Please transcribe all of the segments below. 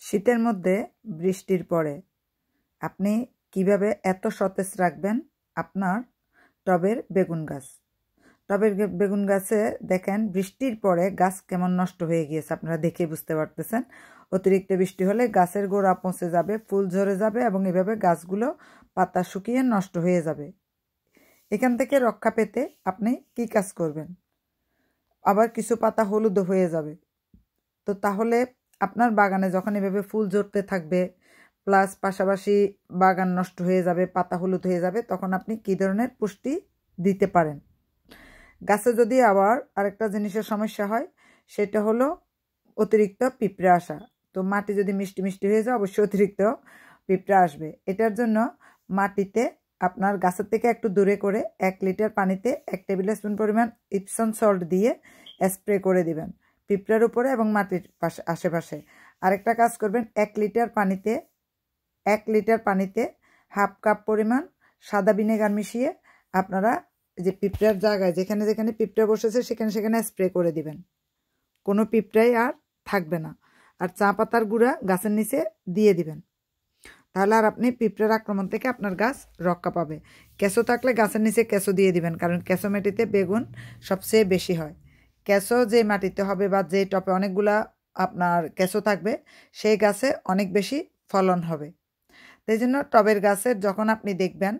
শীতের মধ্যে বৃষ্টির পরে আপনি কিভাবে এত সতেজ রাখবেন আপনার টবের বেগুন গাছ। টবের বেগুন গাছে দেখেন বৃষ্টির পরে গাছ কেমন নষ্ট হয়ে গিয়েছে, আপনারা দেখে বুঝতে পারতেছেন। অতিরিক্ত বৃষ্টি হলে গাছের গোড়া পচে যাবে, ফুল ঝরে যাবে এবং এভাবে গাছগুলো পাতা শুকিয়ে নষ্ট হয়ে যাবে। এখান থেকে রক্ষা পেতে আপনি কি কাজ করবেন? আবার কিছু পাতা হলুদও হয়ে যাবে। তো তাহলে আপনার বাগানে যখন এভাবে ফুল ঝরতে থাকবে প্লাস পাশাপাশি বাগান নষ্ট হয়ে যাবে, পাতা হলুদ হয়ে যাবে, তখন আপনি কী ধরনের পুষ্টি দিতে পারেন? গাছে যদি আবার আরেকটা জিনিসের সমস্যা হয়, সেটা হলো অতিরিক্ত পিঁপড়ে আসা। তো মাটি যদি মিষ্টি মিষ্টি হয়ে যায় অবশ্যই অতিরিক্ত পিঁপড়ে আসবে। এটার জন্য মাটিতে আপনার গাছের থেকে একটু দূরে করে 1 লিটার পানিতে 1 টেবিল স্পুন পরিমাণ ইপসম সল্ট দিয়ে স্প্রে করে দিবেন পিঁপড়ার উপরে এবং মাটির পাশে আশেপাশে। আরেকটা কাজ করবেন, 1 লিটার পানিতে হাফ কাপ পরিমাণ সাদা ভিনেগার মিশিয়ে আপনারা যে পিঁপড়ার জায়গায় যেখানে যেখানে পিঁপড়া বসেছে সেখানে সেখানে স্প্রে করে দিবেন। কোনো পিঁপড়াই আর থাকবে না। আর চা পাতার গুঁড়া গাছের নিচে দিয়ে দিবেন, তাহলে আর আপনি পিঁপড়ার আক্রমণ থেকে আপনার গাছ রক্ষা পাবে। কেঁচো থাকলে গাছের নিচে কেঁচো দিয়ে দিবেন, কারণ কেঁচো মাটিতে বেগুন সবচেয়ে বেশি হয়। কেঁচো যে মাটিতে হবে বা যে টপে অনেকগুলা আপনার কেঁচো থাকবে সেই গাছে অনেক বেশি ফলন হবে। তাই জন্য টবের গাছের যখন আপনি দেখবেন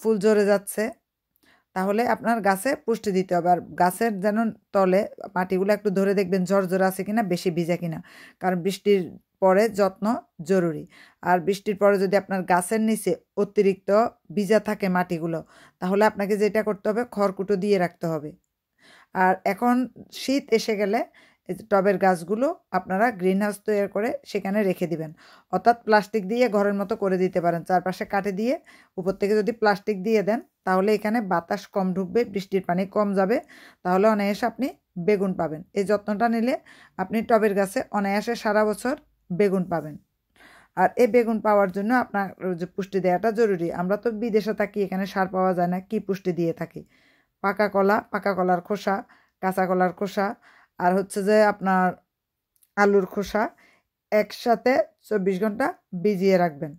ফুল ঝরে যাচ্ছে, তাহলে আপনার গাছে পুষ্টি দিতে হবে। আর গাছের যেন তলে মাটিগুলো একটু ধরে দেখবেন ঝরঝরে আছে কিনা, বেশি ভিজা কিনা, কারণ বৃষ্টির পরে যত্ন জরুরি। আর বৃষ্টির পরে যদি আপনার গাছের নিচে অতিরিক্ত ভিজা থাকে মাটিগুলো, তাহলে আপনাকে যেটা করতে হবে খড়কুটো দিয়ে রাখতে হবে। আর এখন শীত এসে গেলে টবের গাছগুলো আপনারা গ্রিন হাউস তৈরি করে সেখানে রেখে দিবেন, অর্থাৎ প্লাস্টিক দিয়ে ঘরের মতো করে দিতে পারেন। চারপাশে কাঠে দিয়ে উপর থেকে যদি প্লাস্টিক দিয়ে দেন, তাহলে এখানে বাতাস কম ঢুকবে, বৃষ্টির পানি কম যাবে, তাহলে অনায়াসে আপনি বেগুন পাবেন। এই যত্নটা নিলে আপনি টবের গাছে অনায়াসে সারা বছর বেগুন পাবেন। আর এই বেগুন পাওয়ার জন্য আপনার যে পুষ্টি দেওয়াটা জরুরি। আমরা তো বিদেশে থাকি, এখানে সার পাওয়া যায় না, কি পুষ্টি দিয়ে থাকি? পাকা কলা, পাকা কলার খোসা, কাঁচা কলার খোসা, আর হচ্ছে যে আপনার আলুর খোসা একসাথে 24 ঘন্টা ভিজিয়ে রাখবেন।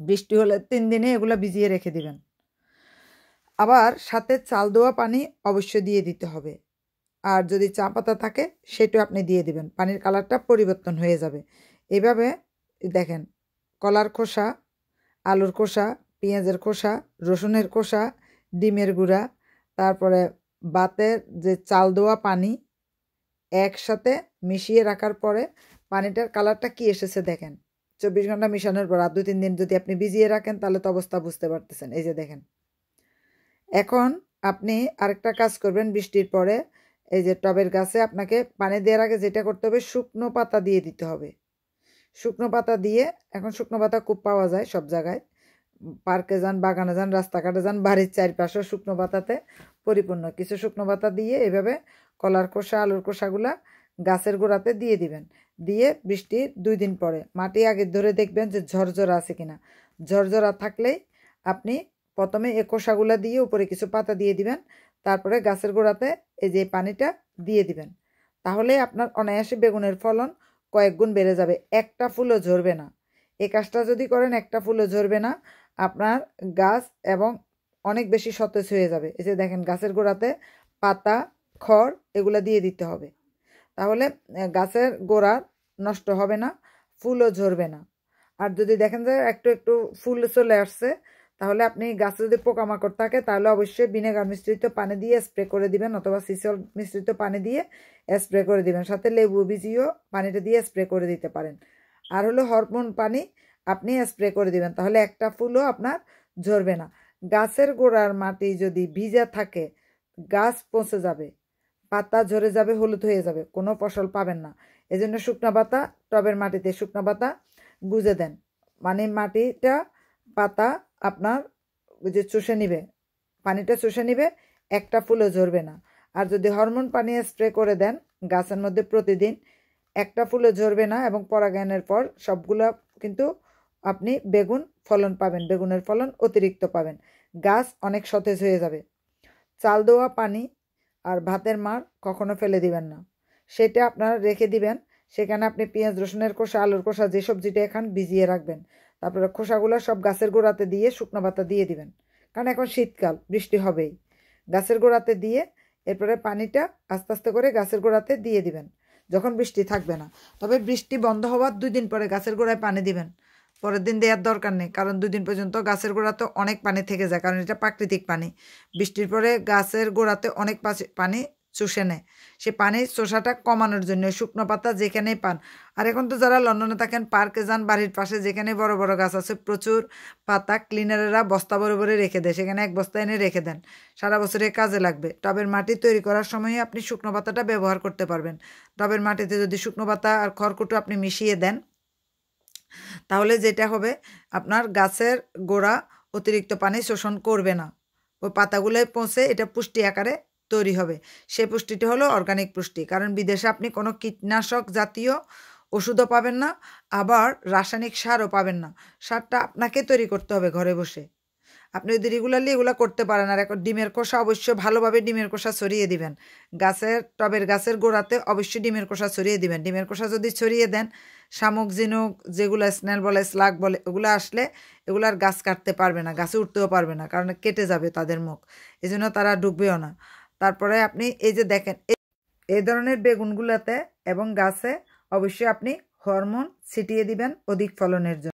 বৃষ্টি হলে 3 দিনে এগুলো ভিজিয়ে রেখে দিবেন। আবার সাথে চাল দেওয়া পানি অবশ্যই দিয়ে দিতে হবে। আর যদি চা পাতা থাকে সেটাও আপনি দিয়ে দিবেন, পানির কালারটা পরিবর্তন হয়ে যাবে। এইভাবে দেখেন, কলার খোসা, আলুর খোসা, পেঁয়াজের খোসা, রসুনের খোসা, ডিমের গুঁড়া, তারপরে ভাতের যে চাল দেওয়া পানি একসাথে মিশিয়ে রাখার পরে পানিটার কালারটা কি এসেছে দেখেন। 24 ঘন্টা মিশানোর পর আর 2-3 দিন যদি আপনি ভিজিয়ে রাখেন, তাহলে তো অবস্থা বুঝতে পারতেছেন। এই যে দেখেন, এখন আপনি আরেকটা কাজ করবেন। বৃষ্টির পরে এই যে টবের গাছে আপনাকে পানি দেওয়ার আগে যেটা করতে হবে, শুকনো পাতা দিয়ে দিতে হবে। শুকনো পাতা দিয়ে, এখন শুকনো পাতা খুব পাওয়া যায় সব জায়গায়, পার্কে যান, বাগানে যান, রাস্তাঘাটে যান, বাড়ির চারপাশে শুকনো পাতাতে পরিপূর্ণ। কিছু শুকনো পাতা দিয়ে এভাবে কলার খোসা, আলুর খোসাগুলা গাছের গোড়াতে দিয়ে দিবেন। দিয়ে বৃষ্টির 2 দিন পরে মাটি আগে ধরে দেখবেন যে ঝরঝরা আছে কিনা। ঝরঝরা থাকলেই আপনি প্রথমে এই খোসাগুলা দিয়ে উপরে কিছু পাতা দিয়ে দিবেন, তারপরে গাছের গোড়াতে এই যে পানিটা দিয়ে দিবেন। তাহলে আপনার অনায়াসে বেগুনের ফলন কয়েক গুণ বেড়ে যাবে, একটা ফুলও ঝরবে না। এই কাজটা যদি করেন, একটা ফুলও ঝরবে না আপনার গাছ, এবং অনেক বেশি সতেজ হয়ে যাবে। এই যে দেখেন, গাছের গোড়াতে পাতা, খড় এগুলো দিয়ে দিতে হবে, তাহলে গাছের গোড়া নষ্ট হবে না, ফুলও ঝরবে না। আর যদি দেখেন যে একটু একটু ফুল চলে আসছে, তাহলে আপনি গাছে যদি পোকামাকড় থাকে, তাহলে অবশ্যই ভিনেগার মিশ্রিত পানি দিয়ে স্প্রে করে দিবেন, অথবা সিসল মিশ্রিত পানি দিয়ে স্প্রে করে দিবেন। সাথে লেবু ভিজিয়েও পানিটা দিয়ে স্প্রে করে দিতে পারেন। আর হলো হরমোন পানি আপনি স্প্রে করে দিবেন, তাহলে একটা ফুলও আপনার ঝরবে না। গাছের গোড়ার মাটি যদি ভিজা থাকে, গাছ পচে যাবে, পাতা ঝরে যাবে, হলুদ হয়ে যাবে, কোনো ফসল পাবেন না। এজন্য শুকনো পাতা, টবের মাটিতে শুকনো পাতা গুঁজে দেন, মানে মাটিটা পাতা আপনার যে চুষে নিবে, পানিটা চুষে নিবে, একটা ফুলও ঝরবে না। আর যদি হরমোন পানি স্প্রে করে দেন গাছের মধ্যে প্রতিদিন, একটা ফুলও ঝরবে না, এবং পরাগায়নের পর সবগুলো কিন্তু আপনি বেগুন ফলন পাবেন, বেগুনের ফলন অতিরিক্ত পাবেন, গাছ অনেক সতেজ হয়ে যাবে। চাল দেওয়া পানি আর ভাতের মাড় কখনো ফেলে দিবেন না, সেটা আপনারা রেখে দিবেন, সেখানে আপনি পেঁয়াজ রসুনের খোসা, আলুর খোসা, যে সবজিটা খান ভিজিয়ে রাখবেন। তারপরে খোসাগুলো সব গাছের গোড়াতে দিয়ে শুকনো পাতা দিয়ে দিবেন, কারণ এখন শীতকাল, বৃষ্টি হবেই। গাছের গোড়াতে দিয়ে এরপরে পানিটা আস্তে আস্তে করে গাছের গোড়াতে দিয়ে দিবেন যখন বৃষ্টি থাকবে না। তবে বৃষ্টি বন্ধ হওয়ার 2 দিন পরে গাছের গোড়ায় পানি দিবেন, পরের দিন দেওয়ার দরকার নেই, কারণ 2 দিন পর্যন্ত গাছের গোড়াতে অনেক পানি থেকে যায়, কারণ এটা প্রাকৃতিক পানি। বৃষ্টির পরে গাছের গোড়াতে অনেক পানি চুষে নেয়, সে পানির চোষাটা কমানোর জন্য শুকনো পাতা যেখানেই পান। আর এখন তো যারা লন্ডনে থাকেন, পার্কে যান, বাড়ির পাশে যেখানে বড় বড় গাছ আছে, প্রচুর পাতা ক্লিনারেরা বস্তা ভরে ভরে রেখে দেয়, সেখানে এক বস্তা এনে রেখে দেন, সারা বছরে কাজে লাগবে। টবের মাটি তৈরি করার সময় আপনি শুকনো পাতাটা ব্যবহার করতে পারবেন। টবের মাটিতে যদি শুকনো পাতা আর খড়কুটো আপনি মিশিয়ে দেন, তাহলে যেটা হবে, আপনার গাছের গোড়া অতিরিক্ত পানি শোষণ করবে না, ওই পাতাগুলোয় পৌঁছে এটা পুষ্টি আকারে তৈরি হবে। সেই পুষ্টিটি হলো অর্গানিক পুষ্টি, কারণ বিদেশে আপনি কোনো কীটনাশক জাতীয় ওষুধও পাবেন না, আবার রাসায়নিক সারও পাবেন না। সারটা আপনাকে তৈরি করতে হবে ঘরে বসে। আপনি যদি রেগুলারলি এগুলো করতে পারেন। আর এখন ডিমের খোসা অবশ্যই ভালোভাবে ডিমের খোসা ছড়িয়ে দিবেন টবের গাছের গোড়াতে, অবশ্যই ডিমের খোসা ছড়িয়ে দিবেন। ডিমের খোসা যদি ছড়িয়ে দেন, শামুক ঝিনুক যেগুলো স্নেল বলে, স্লাগ বলে, ওগুলো আসলে এগুলো আর গাছ কাটতে পারবে না, গাছে উঠতেও পারবে না, কারণ কেটে যাবে তাদের মুখ, এই জন্য তারা ঢুকবেও না। তারপরে আপনি এই যে দেখেন, এই ধরনের বেগুনগুলোতে এবং গাছে অবশ্যই আপনি হরমোন ছিটিয়ে দিবেন অধিক ফলনের জন্য।